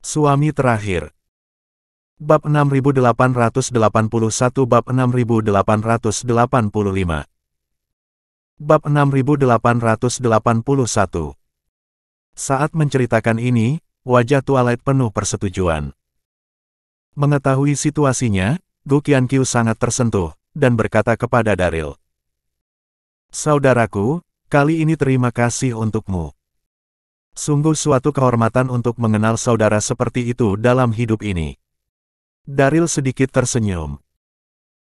Suami terakhir. Bab 6881 Bab 6885 Bab 6881. Saat menceritakan ini, wajah Twilight penuh persetujuan. Mengetahui situasinya, Gu Qianqiu sangat tersentuh, dan berkata kepada Daryl, "Saudaraku, kali ini terima kasih untukmu. Sungguh suatu kehormatan untuk mengenal saudara seperti itu dalam hidup ini." Daryl sedikit tersenyum.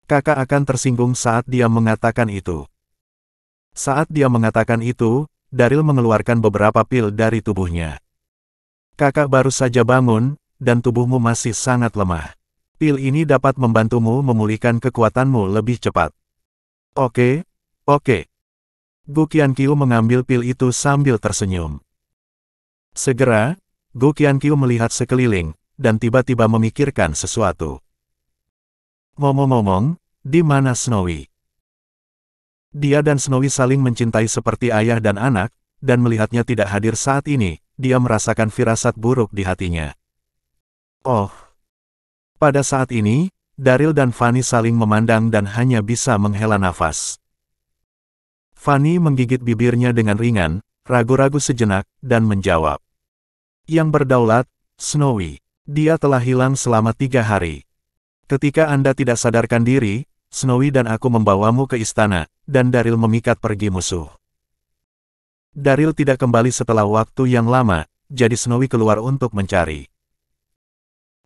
Kakak akan tersinggung saat dia mengatakan itu. Saat dia mengatakan itu, Daryl mengeluarkan beberapa pil dari tubuhnya. Kakak baru saja bangun, dan tubuhmu masih sangat lemah. Pil ini dapat membantumu memulihkan kekuatanmu lebih cepat. Oke. Gu Qianqiu mengambil pil itu sambil tersenyum. Segera, Gu Qianqiu melihat sekeliling, dan tiba-tiba memikirkan sesuatu. Ngomong-ngomong, di mana Snowy? Dia dan Snowy saling mencintai seperti ayah dan anak, dan melihatnya tidak hadir saat ini, dia merasakan firasat buruk di hatinya. Oh. Pada saat ini, Daryl dan Fanny saling memandang dan hanya bisa menghela nafas. Fanny menggigit bibirnya dengan ringan, ragu-ragu sejenak, dan menjawab. Yang berdaulat, Snowy. Dia telah hilang selama 3 hari. Ketika Anda tidak sadarkan diri, Snowy dan aku membawamu ke istana, dan Daryl memikat pergi musuh. Daryl tidak kembali setelah waktu yang lama, jadi Snowy keluar untuk mencari.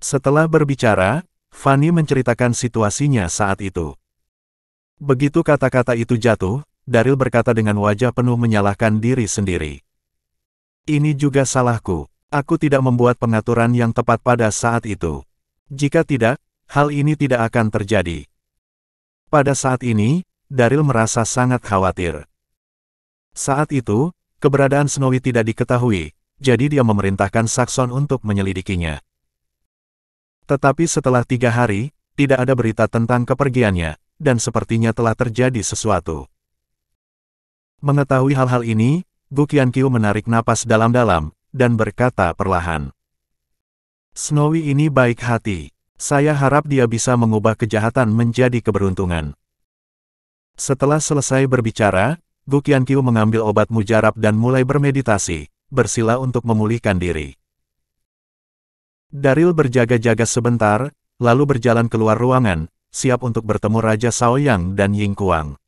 Setelah berbicara, Fanny menceritakan situasinya saat itu. Begitu kata-kata itu jatuh, Daryl berkata dengan wajah penuh menyalahkan diri sendiri. Ini juga salahku. Aku tidak membuat pengaturan yang tepat pada saat itu. Jika tidak, hal ini tidak akan terjadi. Pada saat ini, Daryl merasa sangat khawatir. Saat itu, keberadaan Snowy tidak diketahui, jadi dia memerintahkan Saxon untuk menyelidikinya. Tetapi setelah 3 hari, tidak ada berita tentang kepergiannya, dan sepertinya telah terjadi sesuatu. Mengetahui hal-hal ini, Gu Qianqiu menarik napas dalam-dalam, dan berkata perlahan. Snowy ini baik hati. Saya harap dia bisa mengubah kejahatan menjadi keberuntungan. Setelah selesai berbicara, Gu Qianqiu mengambil obat mujarab dan mulai bermeditasi, bersila untuk memulihkan diri. Daryl berjaga-jaga sebentar, lalu berjalan keluar ruangan, siap untuk bertemu Raja Shaoyang dan Ying Kuang.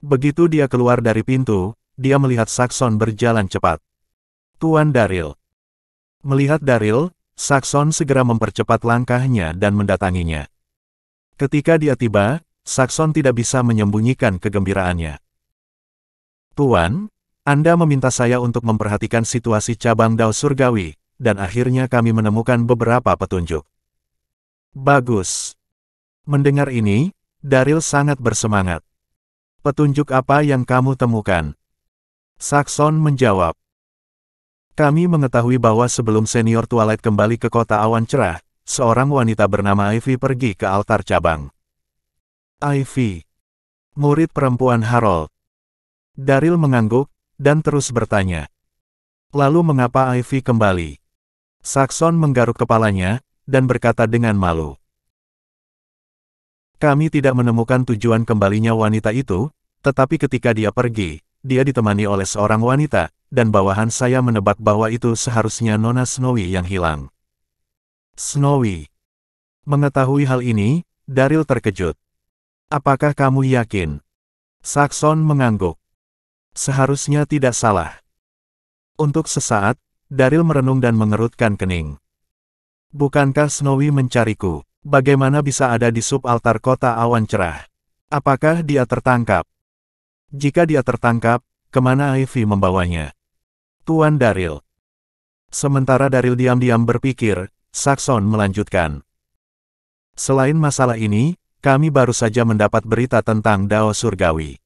Begitu dia keluar dari pintu, dia melihat Saxon berjalan cepat. Tuan Daryl. Melihat Daryl, Saxon segera mempercepat langkahnya dan mendatanginya. Ketika dia tiba, Saxon tidak bisa menyembunyikan kegembiraannya. Tuan, Anda meminta saya untuk memperhatikan situasi cabang Dao Surgawi, dan akhirnya kami menemukan beberapa petunjuk. Bagus. Mendengar ini, Daryl sangat bersemangat. Petunjuk apa yang kamu temukan? Saxon menjawab. Kami mengetahui bahwa sebelum senior Twilight kembali ke kota awan cerah, seorang wanita bernama Ivy pergi ke altar cabang. Ivy. Murid perempuan Harold. Daryl mengangguk, dan terus bertanya. Lalu mengapa Ivy kembali? Saxon menggaruk kepalanya, dan berkata dengan malu. Kami tidak menemukan tujuan kembalinya wanita itu, tetapi ketika dia pergi, dia ditemani oleh seorang wanita, dan bawahan saya menebak bahwa itu seharusnya Nona Snowy yang hilang. Snowy. Mengetahui hal ini, Daryl terkejut. Apakah kamu yakin? Saxon mengangguk. Seharusnya tidak salah. Untuk sesaat, Daryl merenung dan mengerutkan kening. Bukankah Snowy mencariku? Bagaimana bisa ada di sub-altar kota awan cerah? Apakah dia tertangkap? Jika dia tertangkap, kemana Ivy membawanya? Tuan Daryl. Sementara Daryl diam-diam berpikir, Saxon melanjutkan. Selain masalah ini, kami baru saja mendapat berita tentang Dao Surgawi.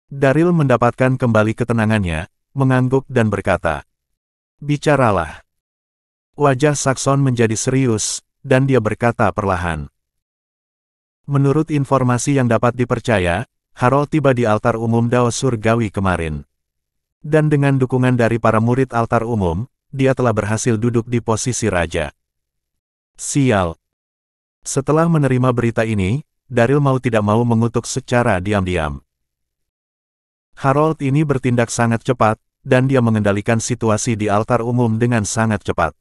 Daryl mendapatkan kembali ketenangannya, mengangguk dan berkata. Bicaralah. Wajah Saxon menjadi serius, dan dia berkata perlahan. Menurut informasi yang dapat dipercaya, Harold tiba di altar umum Dao Surgawi kemarin. Dan dengan dukungan dari para murid altar umum, dia telah berhasil duduk di posisi raja. Sial. Setelah menerima berita ini, Daryl mau tidak mau mengutuk secara diam-diam. Harold ini bertindak sangat cepat, dan dia mengendalikan situasi di altar umum dengan sangat cepat.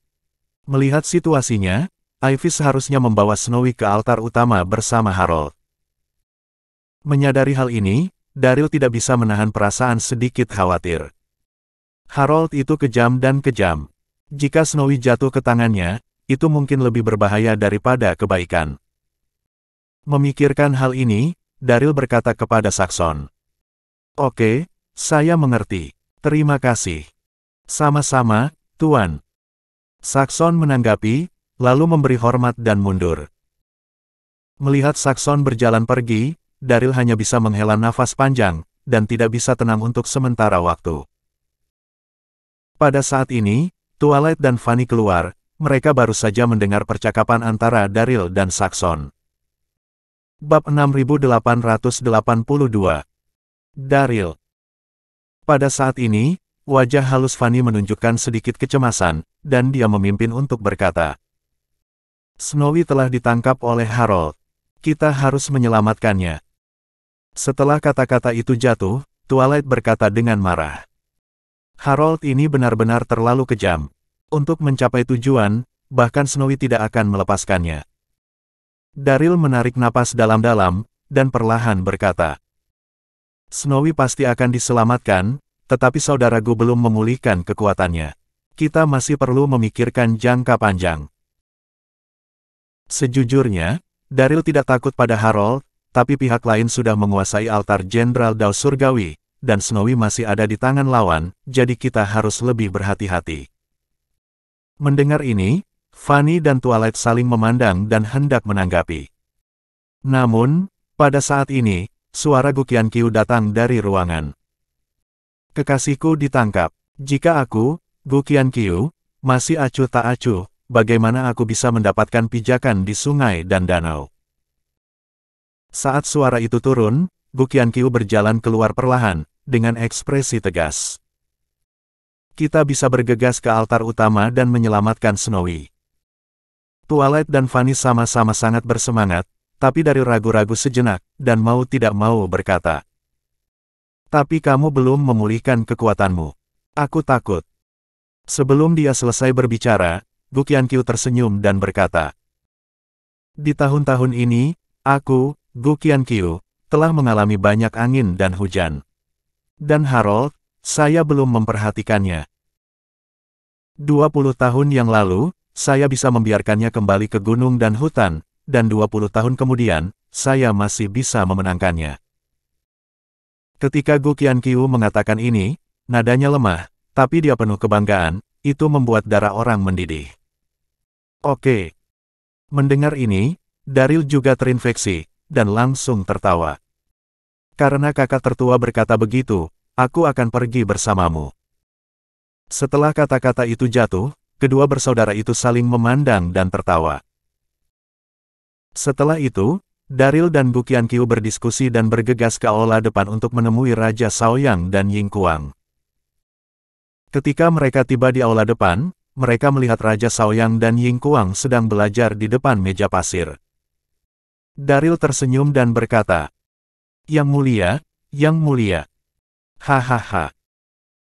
Melihat situasinya, Ivy seharusnya membawa Snowy ke altar utama bersama Harold. Menyadari hal ini, Daryl tidak bisa menahan perasaan sedikit khawatir. Harold itu kejam dan kejam. Jika Snowy jatuh ke tangannya, itu mungkin lebih berbahaya daripada kebaikan. Memikirkan hal ini, Daryl berkata kepada Saxon. Oke, saya mengerti. Terima kasih. Sama-sama, Tuan. Saxon menanggapi, lalu memberi hormat dan mundur. Melihat Saxon berjalan pergi, Daryl hanya bisa menghela nafas panjang, dan tidak bisa tenang untuk sementara waktu. Pada saat ini, Twilight dan Fanny keluar, mereka baru saja mendengar percakapan antara Daryl dan Saxon. Bab 6882. Daryl. Pada saat ini, wajah halus Fanny menunjukkan sedikit kecemasan, dan dia memimpin untuk berkata. Snowy telah ditangkap oleh Harold. Kita harus menyelamatkannya. Setelah kata-kata itu jatuh, Twilight berkata dengan marah. Harold ini benar-benar terlalu kejam. Untuk mencapai tujuan, bahkan Snowy tidak akan melepaskannya. Daryl menarik napas dalam-dalam, dan perlahan berkata. Snowy pasti akan diselamatkan, tetapi saudaraku belum memulihkan kekuatannya. Kita masih perlu memikirkan jangka panjang. Sejujurnya, Daryl tidak takut pada Harold, tapi pihak lain sudah menguasai altar Jenderal Dao Surgawi, dan Snowy masih ada di tangan lawan, jadi kita harus lebih berhati-hati. Mendengar ini, Fanny dan Twilight saling memandang dan hendak menanggapi. Namun, pada saat ini, suara Gu Qianqiu datang dari ruangan. Kekasihku ditangkap. Jika aku, Gu Qianqiu, masih acuh tak acuh, bagaimana aku bisa mendapatkan pijakan di sungai dan danau? Saat suara itu turun, Gu Qianqiu berjalan keluar perlahan, dengan ekspresi tegas. Kita bisa bergegas ke altar utama dan menyelamatkan Snowy. Twilight dan Fanny sama-sama sangat bersemangat, tapi dari ragu-ragu sejenak, dan mau tidak mau berkata. Tapi kamu belum memulihkan kekuatanmu. Aku takut. Sebelum dia selesai berbicara, Gu Qianqiu tersenyum dan berkata. Di tahun-tahun ini, aku, Gu Qianqiu, telah mengalami banyak angin dan hujan. Dan Harold, saya belum memperhatikannya. 20 tahun yang lalu, saya bisa membiarkannya kembali ke gunung dan hutan, dan 20 tahun kemudian, saya masih bisa memenangkannya. Ketika Gu Qianqiu mengatakan ini, nadanya lemah, tapi dia penuh kebanggaan, itu membuat darah orang mendidih. Oke. Mendengar ini, Daryl juga terinfeksi, dan langsung tertawa. Karena kakak tertua berkata begitu, aku akan pergi bersamamu. Setelah kata-kata itu jatuh, kedua bersaudara itu saling memandang dan tertawa. Setelah itu, Daryl dan Gu Qianqiu berdiskusi dan bergegas ke aula depan untuk menemui Raja Shaoyang dan Ying Kuang. Ketika mereka tiba di aula depan, mereka melihat Raja Shaoyang dan Ying Kuang sedang belajar di depan meja pasir. Daryl tersenyum dan berkata, Yang mulia, Yang mulia. Hahaha.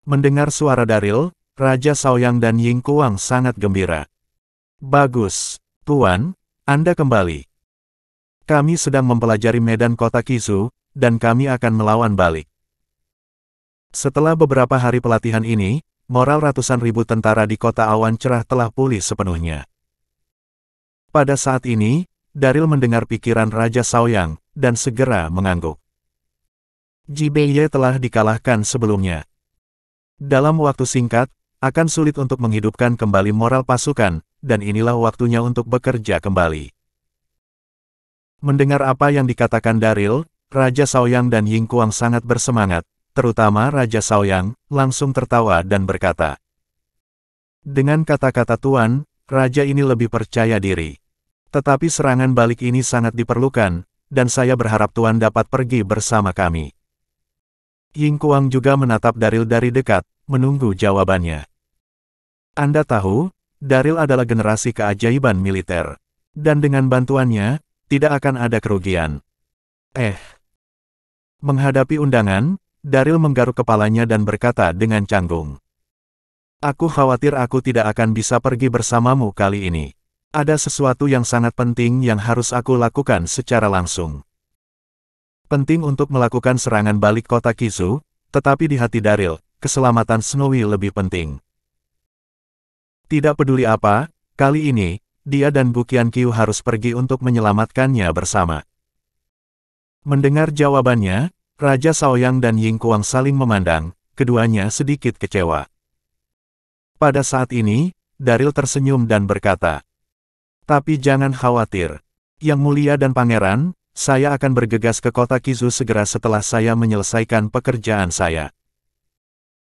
Mendengar suara Daryl, Raja Shaoyang dan Ying Kuang sangat gembira. Bagus, Tuan, Anda kembali. Kami sedang mempelajari medan kota Qizhou, dan kami akan melawan balik. Setelah beberapa hari pelatihan ini, moral ratusan ribu tentara di kota awan cerah telah pulih sepenuhnya. Pada saat ini, Daryl mendengar pikiran Raja Shaoyang, dan segera mengangguk. Ji Beiye telah dikalahkan sebelumnya. Dalam waktu singkat, akan sulit untuk menghidupkan kembali moral pasukan, dan inilah waktunya untuk bekerja kembali. Mendengar apa yang dikatakan Daryl, Raja Shaoyang dan Ying Kuang sangat bersemangat, terutama Raja Shaoyang, langsung tertawa dan berkata. Dengan kata-kata Tuan, Raja ini lebih percaya diri. Tetapi serangan balik ini sangat diperlukan, dan saya berharap Tuan dapat pergi bersama kami. Ying Kuang juga menatap Daryl dari dekat, menunggu jawabannya. Anda tahu, Daryl adalah generasi keajaiban militer. Dan dengan bantuannya, tidak akan ada kerugian. Menghadapi undangan, Daryl menggaruk kepalanya dan berkata dengan canggung. Aku khawatir aku tidak akan bisa pergi bersamamu kali ini. Ada sesuatu yang sangat penting yang harus aku lakukan secara langsung. Penting untuk melakukan serangan balik kota Kizu, tetapi di hati Daryl, keselamatan Snowy lebih penting. Tidak peduli apa, kali ini, dia dan Bu Qianqiu harus pergi untuk menyelamatkannya bersama. Mendengar jawabannya, Raja Shaoyang dan Ying Kuang saling memandang, keduanya sedikit kecewa. Pada saat ini, Daryl tersenyum dan berkata, "Tapi jangan khawatir. Yang mulia dan pangeran, saya akan bergegas ke kota Kizu segera setelah saya menyelesaikan pekerjaan saya.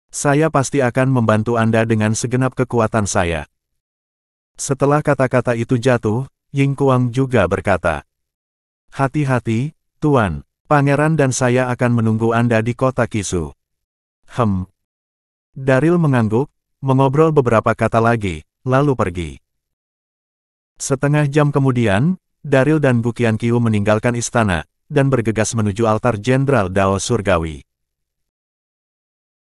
Saya pasti akan membantu Anda dengan segenap kekuatan saya." Setelah kata-kata itu jatuh, Ying Kuang juga berkata, "Hati-hati, Tuan. Pangeran dan saya akan menunggu Anda di kota Kizu." Daryl mengangguk, mengobrol beberapa kata lagi, lalu pergi. Setengah jam kemudian, Daryl dan Bu Qianqiu meninggalkan istana, dan bergegas menuju altar Jenderal Dao Surgawi.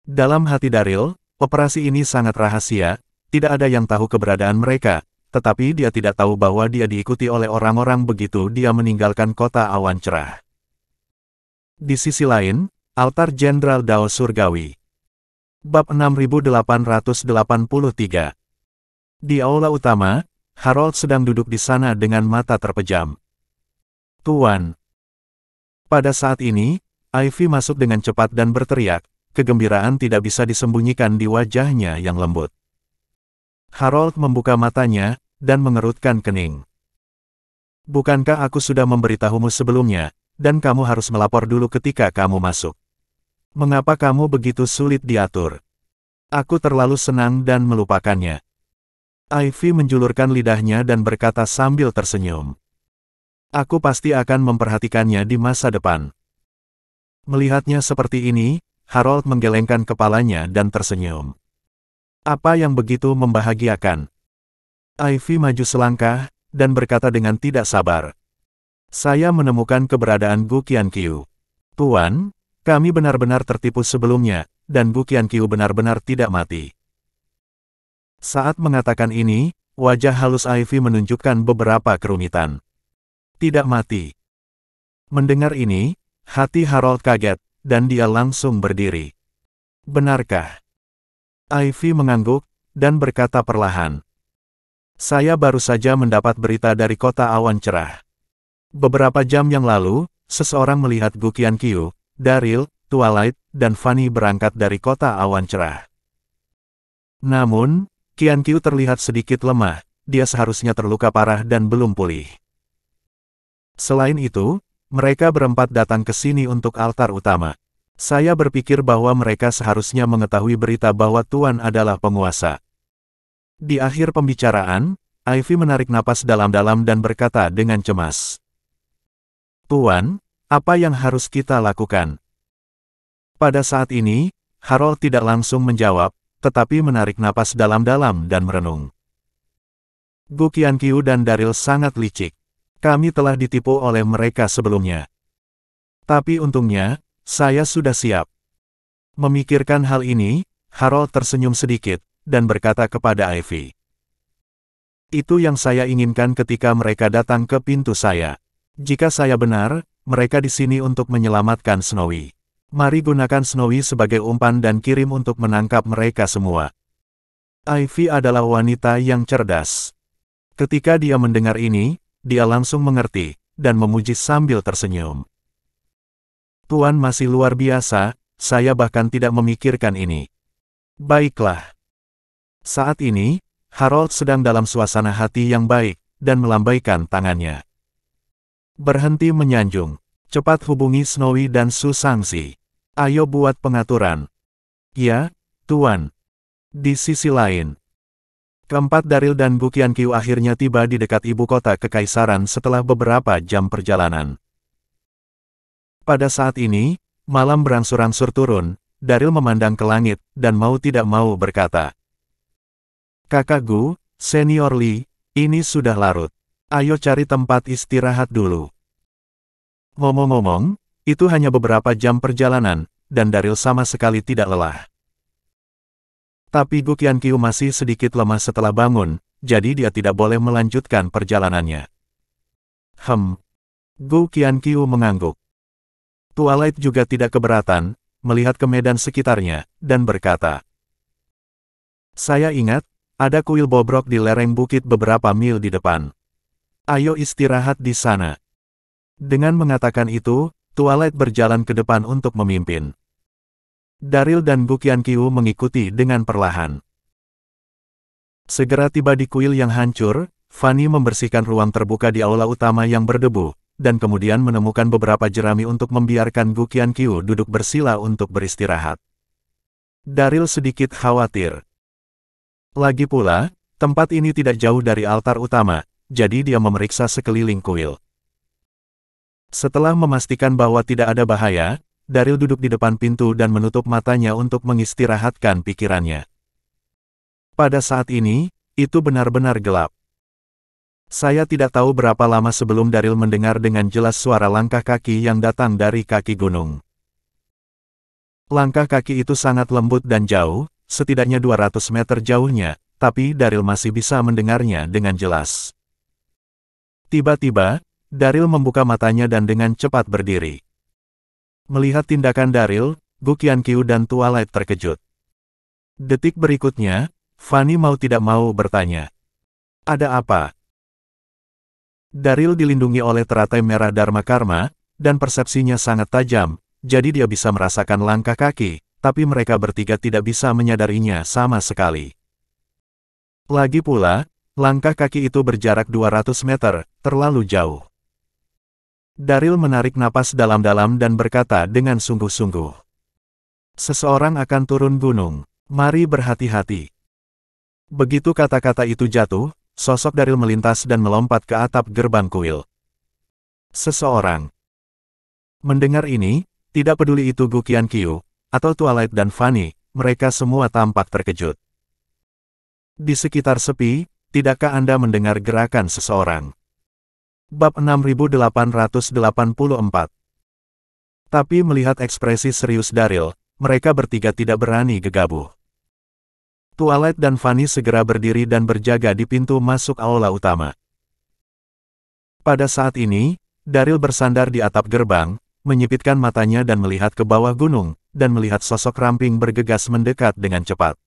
Dalam hati Daryl, operasi ini sangat rahasia, tidak ada yang tahu keberadaan mereka, tetapi dia tidak tahu bahwa dia diikuti oleh orang-orang begitu dia meninggalkan kota awan cerah. Di sisi lain, altar Jenderal Dao Surgawi. Bab 6883. Di aula utama, Harold sedang duduk di sana dengan mata terpejam. "Tuan." Pada saat ini, Ivy masuk dengan cepat dan berteriak, kegembiraan tidak bisa disembunyikan di wajahnya yang lembut. Harold membuka matanya, dan mengerutkan kening. "Bukankah aku sudah memberitahumu sebelumnya, dan kamu harus melapor dulu ketika kamu masuk? Mengapa kamu begitu sulit diatur? Aku terlalu senang dan melupakannya." Ivy menjulurkan lidahnya dan berkata sambil tersenyum, "Aku pasti akan memperhatikannya di masa depan." Melihatnya seperti ini, Harold menggelengkan kepalanya dan tersenyum. "Apa yang begitu membahagiakan?" Ivy maju selangkah, dan berkata dengan tidak sabar, "Saya menemukan keberadaan Bu Qianqiu. Tuan, kami benar-benar tertipu sebelumnya, dan Bu Qianqiu benar-benar tidak mati." Saat mengatakan ini, wajah halus Ivy menunjukkan beberapa kerumitan. "Tidak mati." Mendengar ini, hati Harold kaget, dan dia langsung berdiri. "Benarkah?" Ivy mengangguk, dan berkata perlahan, "Saya baru saja mendapat berita dari kota awan cerah. Beberapa jam yang lalu, seseorang melihat Bu Qianqiu, Daryl, Twilight, dan Fanny berangkat dari kota awan cerah. Namun, Qianqiu terlihat sedikit lemah, dia seharusnya terluka parah dan belum pulih. Selain itu, mereka berempat datang ke sini untuk altar utama. Saya berpikir bahwa mereka seharusnya mengetahui berita bahwa Tuan adalah penguasa." Di akhir pembicaraan, Ivy menarik napas dalam-dalam dan berkata dengan cemas, "Tuan, apa yang harus kita lakukan?" Pada saat ini, Harold tidak langsung menjawab, tetapi menarik napas dalam-dalam dan merenung. "Bu Qianqiu dan Daryl sangat licik. Kami telah ditipu oleh mereka sebelumnya. Tapi untungnya, saya sudah siap." Memikirkan hal ini, Harold tersenyum sedikit, dan berkata kepada Ivy, "Itu yang saya inginkan ketika mereka datang ke pintu saya. Jika saya benar, mereka di sini untuk menyelamatkan Snowy. Mari gunakan Snowy sebagai umpan dan kirim untuk menangkap mereka semua." Ivy adalah wanita yang cerdas. Ketika dia mendengar ini, dia langsung mengerti, dan memuji sambil tersenyum. "Tuan masih luar biasa, saya bahkan tidak memikirkan ini." "Baiklah." Saat ini, Harold sedang dalam suasana hati yang baik, dan melambaikan tangannya. "Berhenti menyanjung. Cepat hubungi Snowy dan Su Shangxi. Ayo buat pengaturan." "Ya, Tuan." Di sisi lain, keempat Daryl dan Bu Qianqiu akhirnya tiba di dekat ibu kota kekaisaran setelah beberapa jam perjalanan. Pada saat ini, malam berangsur-angsur turun, Daryl memandang ke langit, dan mau tidak mau berkata, Kakak Gu, Senior Li, ini sudah larut. Ayo cari tempat istirahat dulu. Ngomong-ngomong, itu hanya beberapa jam perjalanan, dan Daryl sama sekali tidak lelah. Tapi Gu Qianqiu masih sedikit lemah setelah bangun, jadi dia tidak boleh melanjutkan perjalanannya. Gu Qianqiu mengangguk. Twilight juga tidak keberatan, melihat ke medan sekitarnya, dan berkata, "Saya ingat, ada kuil bobrok di lereng bukit beberapa mil di depan. Ayo istirahat di sana." Dengan mengatakan itu, Twilight berjalan ke depan untuk memimpin. Daryl dan Gu Qianqiu mengikuti dengan perlahan. Segera tiba di kuil yang hancur, Fanny membersihkan ruang terbuka di aula utama yang berdebu, dan kemudian menemukan beberapa jerami untuk membiarkan Gu Qianqiu duduk bersila untuk beristirahat. Daryl sedikit khawatir. Lagi pula, tempat ini tidak jauh dari altar utama, jadi dia memeriksa sekeliling kuil. Setelah memastikan bahwa tidak ada bahaya, Daryl duduk di depan pintu dan menutup matanya untuk mengistirahatkan pikirannya. Pada saat ini, itu benar-benar gelap. Saya tidak tahu berapa lama sebelum Daryl mendengar dengan jelas suara langkah kaki yang datang dari kaki gunung. Langkah kaki itu sangat lembut dan jauh, setidaknya 200 meter jauhnya, tapi Daryl masih bisa mendengarnya dengan jelas. Tiba-tiba, Daryl membuka matanya dan dengan cepat berdiri. Melihat tindakan Daryl, Gu Qianqiu dan Twilight terkejut. Detik berikutnya, Fanny mau tidak mau bertanya, "Ada apa?" Daryl dilindungi oleh teratai merah Dharma Karma, dan persepsinya sangat tajam, jadi dia bisa merasakan langkah kaki, tapi mereka bertiga tidak bisa menyadarinya sama sekali. Lagi pula, langkah kaki itu berjarak 200 meter, terlalu jauh. Daryl menarik napas dalam-dalam dan berkata dengan sungguh-sungguh, "Seseorang akan turun gunung, mari berhati-hati." Begitu kata-kata itu jatuh, sosok Daryl melintas dan melompat ke atap gerbang kuil. Seseorang. Mendengar ini, tidak peduli itu Gu Qianqiu, atau Twilight dan Fanny, mereka semua tampak terkejut. Di sekitar sepi, tidakkah Anda mendengar gerakan seseorang? Bab 6884. Tapi melihat ekspresi serius Daryl, mereka bertiga tidak berani gegabah. Twilight dan Fanny segera berdiri dan berjaga di pintu masuk aula utama. Pada saat ini, Daryl bersandar di atap gerbang, menyipitkan matanya dan melihat ke bawah gunung, dan melihat sosok ramping bergegas mendekat dengan cepat.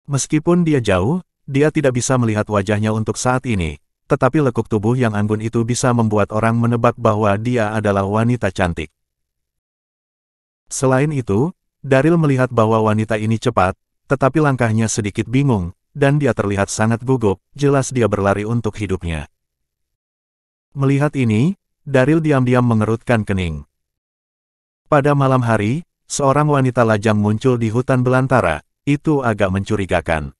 Meskipun dia jauh, dia tidak bisa melihat wajahnya untuk saat ini, tetapi lekuk tubuh yang anggun itu bisa membuat orang menebak bahwa dia adalah wanita cantik. Selain itu, Daryl melihat bahwa wanita ini cepat, tetapi langkahnya sedikit bingung, dan dia terlihat sangat gugup, jelas dia berlari untuk hidupnya. Melihat ini, Daryl diam-diam mengerutkan kening. Pada malam hari, seorang wanita lajang muncul di hutan belantara, itu agak mencurigakan.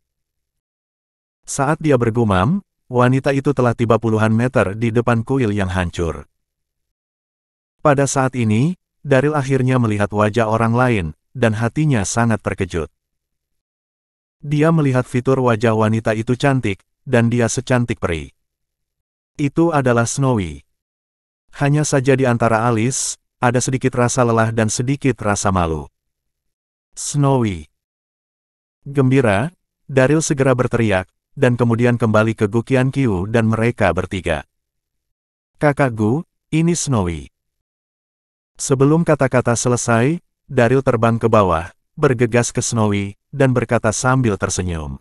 Saat dia bergumam, wanita itu telah tiba puluhan meter di depan kuil yang hancur. Pada saat ini, Daryl akhirnya melihat wajah orang lain, dan hatinya sangat terkejut. Dia melihat fitur wajah wanita itu cantik, dan dia secantik peri. Itu adalah Snowy. Hanya saja di antara alis, ada sedikit rasa lelah dan sedikit rasa malu. Snowy. Gembira, Daryl segera berteriak, dan kemudian kembali ke Gu Qianqiu dan mereka bertiga. "Kakak Gu, ini Snowy." Sebelum kata-kata selesai, Daryl terbang ke bawah, bergegas ke Snowy, dan berkata sambil tersenyum.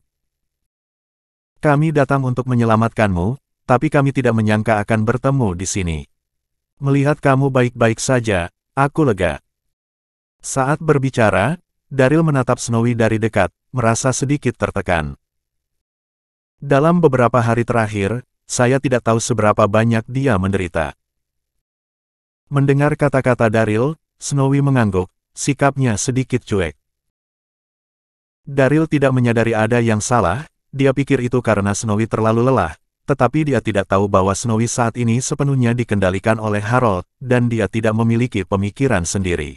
"Kami datang untuk menyelamatkanmu, tapi kami tidak menyangka akan bertemu di sini. Melihat kamu baik-baik saja, aku lega." Saat berbicara, Daryl menatap Snowy dari dekat, merasa sedikit tertekan. Dalam beberapa hari terakhir, saya tidak tahu seberapa banyak dia menderita. Mendengar kata-kata Daryl, Snowy mengangguk, sikapnya sedikit cuek. Daryl tidak menyadari ada yang salah, dia pikir itu karena Snowy terlalu lelah, tetapi dia tidak tahu bahwa Snowy saat ini sepenuhnya dikendalikan oleh Harold, dan dia tidak memiliki pemikiran sendiri.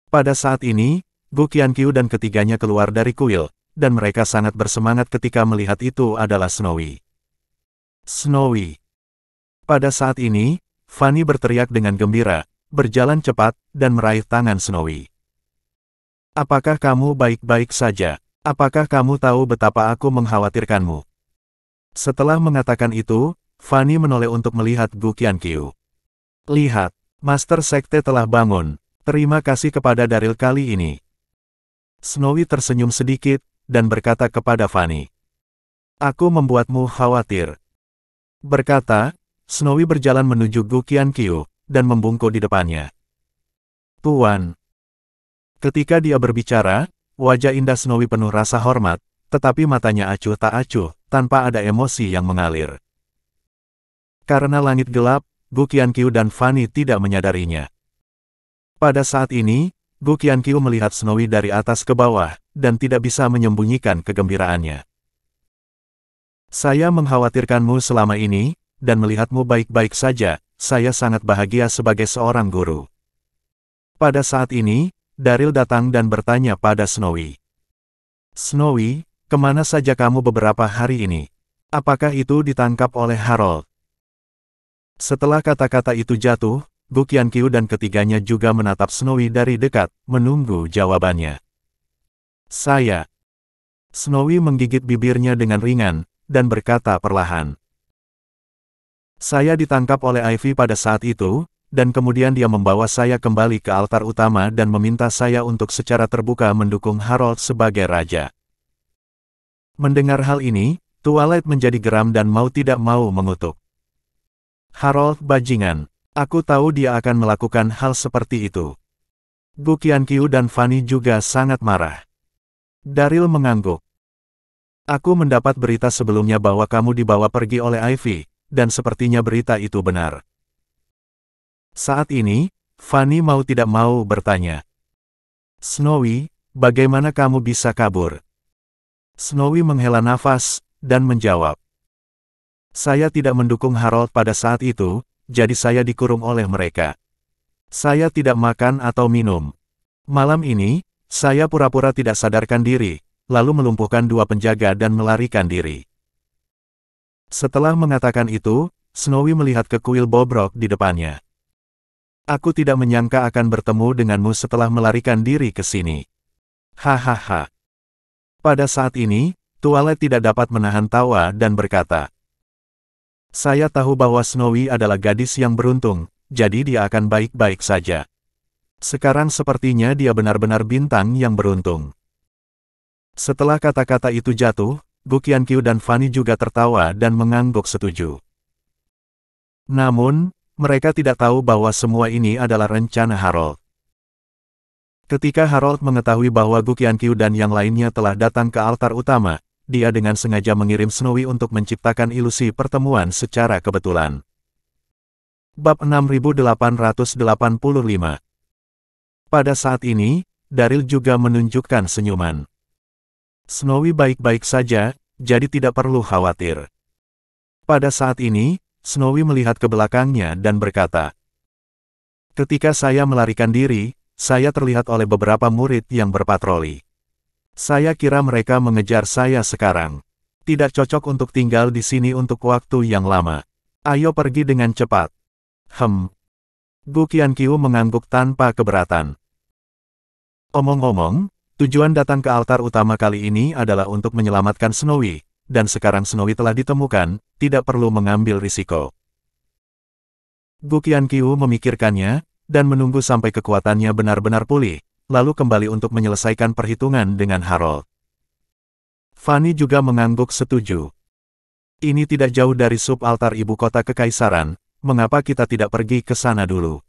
Pada saat ini, Gu Qianqiu dan ketiganya keluar dari kuil, dan mereka sangat bersemangat ketika melihat itu adalah Snowy. Snowy. Pada saat ini, Fanny berteriak dengan gembira, berjalan cepat, dan meraih tangan Snowy. Apakah kamu baik-baik saja? Apakah kamu tahu betapa aku mengkhawatirkanmu? Setelah mengatakan itu, Fanny menoleh untuk melihat Gu Qianqiu. Lihat, Master Sekte telah bangun. Terima kasih kepada Daryl kali ini. Snowy tersenyum sedikit, dan berkata kepada Fanny. Aku membuatmu khawatir. Berkata, Snowy berjalan menuju Gu Qianqiu, dan membungkuk di depannya. Tuan. Ketika dia berbicara, wajah indah Snowy penuh rasa hormat, tetapi matanya acuh tak acuh, tanpa ada emosi yang mengalir. Karena langit gelap, Gu Qianqiu dan Fanny tidak menyadarinya. Pada saat ini, Gu Qianqiu melihat Snowy dari atas ke bawah, dan tidak bisa menyembunyikan kegembiraannya. Saya mengkhawatirkanmu selama ini, dan melihatmu baik-baik saja, saya sangat bahagia sebagai seorang guru. Pada saat ini, Daryl datang dan bertanya pada Snowy. Snowy, kemana saja kamu beberapa hari ini? Apakah itu ditangkap oleh Harold? Setelah kata-kata itu jatuh, Gu Qianqiu dan ketiganya juga menatap Snowy dari dekat, menunggu jawabannya. Saya. Snowy menggigit bibirnya dengan ringan, dan berkata perlahan. Saya ditangkap oleh Ivy pada saat itu, dan kemudian dia membawa saya kembali ke altar utama dan meminta saya untuk secara terbuka mendukung Harold sebagai raja. Mendengar hal ini, Twilight menjadi geram dan mau tidak mau mengutuk. Harold bajingan, aku tahu dia akan melakukan hal seperti itu. Gu Qianqiu dan Fanny juga sangat marah. Daryl mengangguk. Aku mendapat berita sebelumnya bahwa kamu dibawa pergi oleh Ivy, dan sepertinya berita itu benar. Saat ini, Fanny mau tidak mau bertanya. Snowy, bagaimana kamu bisa kabur? Snowy menghela nafas, dan menjawab. Saya tidak mendukung Harold pada saat itu, jadi saya dikurung oleh mereka. Saya tidak makan atau minum. Malam ini, saya pura-pura tidak sadarkan diri, lalu melumpuhkan dua penjaga dan melarikan diri. Setelah mengatakan itu, Snowy melihat ke kuil bobrok di depannya. Aku tidak menyangka akan bertemu denganmu setelah melarikan diri ke sini. Hahaha. Pada saat ini, Twilight tidak dapat menahan tawa dan berkata. Saya tahu bahwa Snowy adalah gadis yang beruntung, jadi dia akan baik-baik saja. Sekarang sepertinya dia benar-benar bintang yang beruntung. Setelah kata-kata itu jatuh, Gu Qianqiu dan Fanny juga tertawa dan mengangguk setuju. Namun, mereka tidak tahu bahwa semua ini adalah rencana Harold. Ketika Harold mengetahui bahwa Gu Qianqiu dan yang lainnya telah datang ke altar utama, dia dengan sengaja mengirim Snowy untuk menciptakan ilusi pertemuan secara kebetulan. Bab 6885. Pada saat ini, Daryl juga menunjukkan senyuman. Snowy baik-baik saja, jadi tidak perlu khawatir. Pada saat ini, Snowy melihat ke belakangnya dan berkata, ketika saya melarikan diri, saya terlihat oleh beberapa murid yang berpatroli. Saya kira mereka mengejar saya sekarang. Tidak cocok untuk tinggal di sini untuk waktu yang lama. Ayo pergi dengan cepat. Gu Qianqiu mengangguk tanpa keberatan. Omong-omong, tujuan datang ke altar utama kali ini adalah untuk menyelamatkan Snowy, dan sekarang Snowy telah ditemukan, tidak perlu mengambil risiko. Gu Qianqiu memikirkannya, dan menunggu sampai kekuatannya benar-benar pulih, lalu kembali untuk menyelesaikan perhitungan dengan Harold. Fanny juga mengangguk setuju. Ini tidak jauh dari sub-altar ibu kota kekaisaran, mengapa kita tidak pergi ke sana dulu?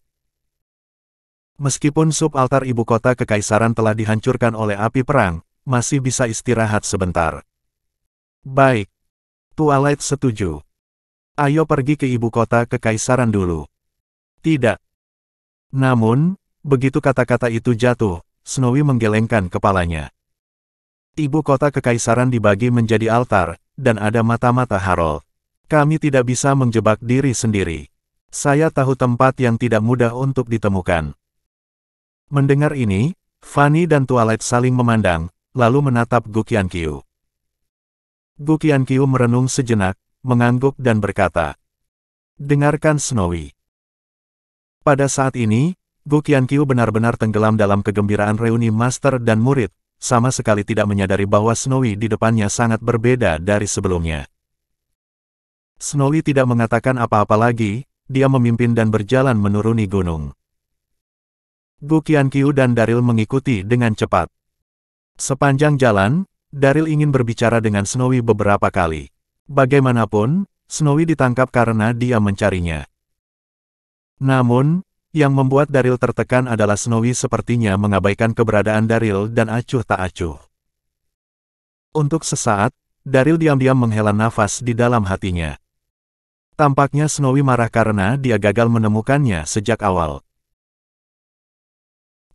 Meskipun sub-altar ibu kota kekaisaran telah dihancurkan oleh api perang, masih bisa istirahat sebentar. Baik. Twilight setuju. Ayo pergi ke ibu kota kekaisaran dulu. Tidak. Namun, begitu kata-kata itu jatuh, Snowy menggelengkan kepalanya. Ibu kota kekaisaran dibagi menjadi altar, dan ada mata-mata Harold. Kami tidak bisa menjebak diri sendiri. Saya tahu tempat yang tidak mudah untuk ditemukan. Mendengar ini, Fanny dan Twilight saling memandang, lalu menatap Gu Qianqiu. Gu Qianqiu merenung sejenak, mengangguk dan berkata, "Dengarkan Snowy." Pada saat ini, Gu Qianqiu benar-benar tenggelam dalam kegembiraan reuni master dan murid, sama sekali tidak menyadari bahwa Snowy di depannya sangat berbeda dari sebelumnya. Snowy tidak mengatakan apa-apa lagi, dia memimpin dan berjalan menuruni gunung. Gu Qianqiu dan Daryl mengikuti dengan cepat. Sepanjang jalan, Daryl ingin berbicara dengan Snowy beberapa kali. Bagaimanapun, Snowy ditangkap karena dia mencarinya. Namun, yang membuat Daryl tertekan adalah Snowy sepertinya mengabaikan keberadaan Daryl dan acuh tak acuh. Untuk sesaat, Daryl diam-diam menghela nafas di dalam hatinya. Tampaknya Snowy marah karena dia gagal menemukannya sejak awal.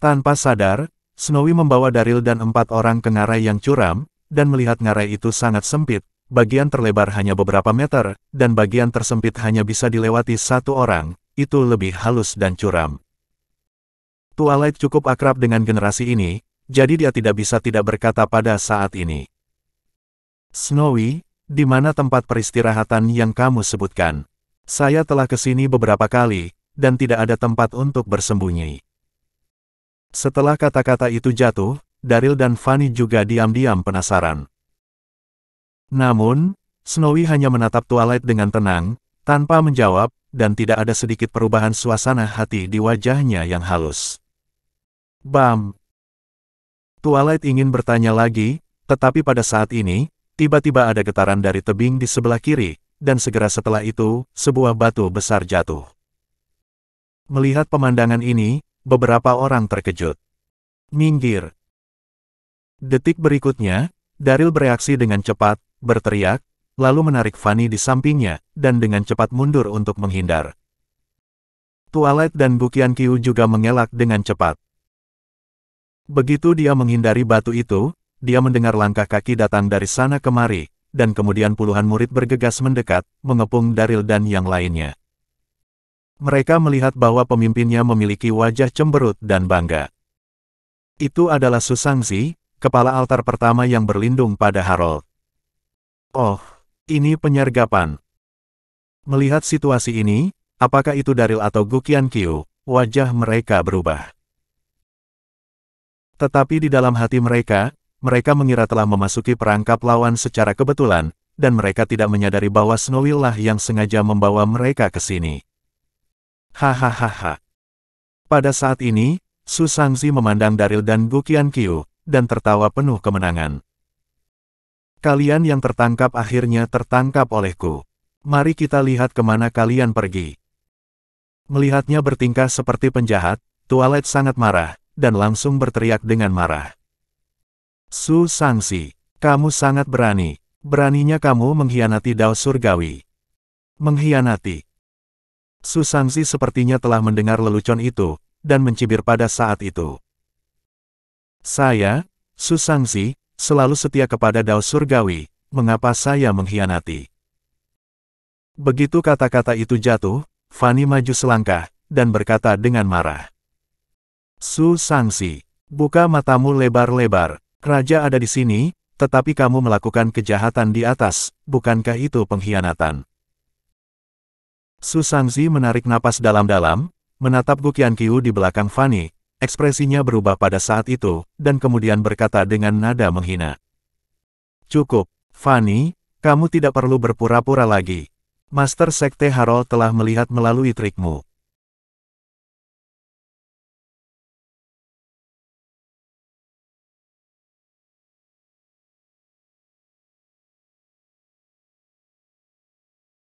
Tanpa sadar, Snowy membawa Daryl dan 4 orang ke ngarai yang curam, dan melihat ngarai itu sangat sempit, bagian terlebar hanya beberapa meter, dan bagian tersempit hanya bisa dilewati 1 orang, itu lebih halus dan curam. Twilight cukup akrab dengan generasi ini, jadi dia tidak bisa tidak berkata pada saat ini. "Snowy, di mana tempat peristirahatan yang kamu sebutkan? Saya telah ke sini beberapa kali, dan tidak ada tempat untuk bersembunyi." Setelah kata-kata itu jatuh, Daryl dan Fanny juga diam-diam penasaran. Namun, Snowy hanya menatap Twilight dengan tenang, tanpa menjawab, dan tidak ada sedikit perubahan suasana hati di wajahnya yang halus. Bam! Twilight ingin bertanya lagi, tetapi pada saat ini, tiba-tiba ada getaran dari tebing di sebelah kiri, dan segera setelah itu, sebuah batu besar jatuh. Melihat pemandangan ini, beberapa orang terkejut. "Minggir!" Detik berikutnya, Daryl bereaksi dengan cepat, berteriak, lalu menarik Fanny di sampingnya, dan dengan cepat mundur untuk menghindar. Twilight dan Gu Qianqiu juga mengelak dengan cepat. Begitu dia menghindari batu itu, dia mendengar langkah kaki datang dari sana kemari, dan kemudian puluhan murid bergegas mendekat, mengepung Daryl dan yang lainnya. Mereka melihat bahwa pemimpinnya memiliki wajah cemberut dan bangga. Itu adalah Su Shangxi, kepala altar pertama yang berlindung pada Harold. Oh, ini penyergapan. Melihat situasi ini, apakah itu Daryl atau Gu Qianqiu, wajah mereka berubah. Tetapi di dalam hati mereka mengira telah memasuki perangkap lawan secara kebetulan, dan mereka tidak menyadari bahwa Snowy lah yang sengaja membawa mereka ke sini. Hahaha. Pada saat ini, Su Shangxi memandang Daryl dan Gu Qianqiu, dan tertawa penuh kemenangan. "Kalian yang tertangkap akhirnya tertangkap olehku. Mari kita lihat kemana kalian pergi." Melihatnya bertingkah seperti penjahat, Twilight sangat marah, dan langsung berteriak dengan marah. "Su Shangxi, kamu sangat berani. Beraninya kamu mengkhianati Dao Surgawi." Mengkhianati. Su Shangxi sepertinya telah mendengar lelucon itu, dan mencibir pada saat itu. "Saya, Su Shangxi, selalu setia kepada Dao Surgawi, mengapa saya mengkhianati?" Begitu kata-kata itu jatuh, Fanny maju selangkah, dan berkata dengan marah. "Su Shangxi, buka matamu lebar-lebar, raja ada di sini, tetapi kamu melakukan kejahatan di atas, bukankah itu pengkhianatan?" Su Shangxi menarik napas dalam-dalam, menatap Gu Qianqiu di belakang Fanny, ekspresinya berubah pada saat itu, dan kemudian berkata dengan nada menghina. "Cukup, Fanny, kamu tidak perlu berpura-pura lagi. Master Sekte Harold telah melihat melalui trikmu.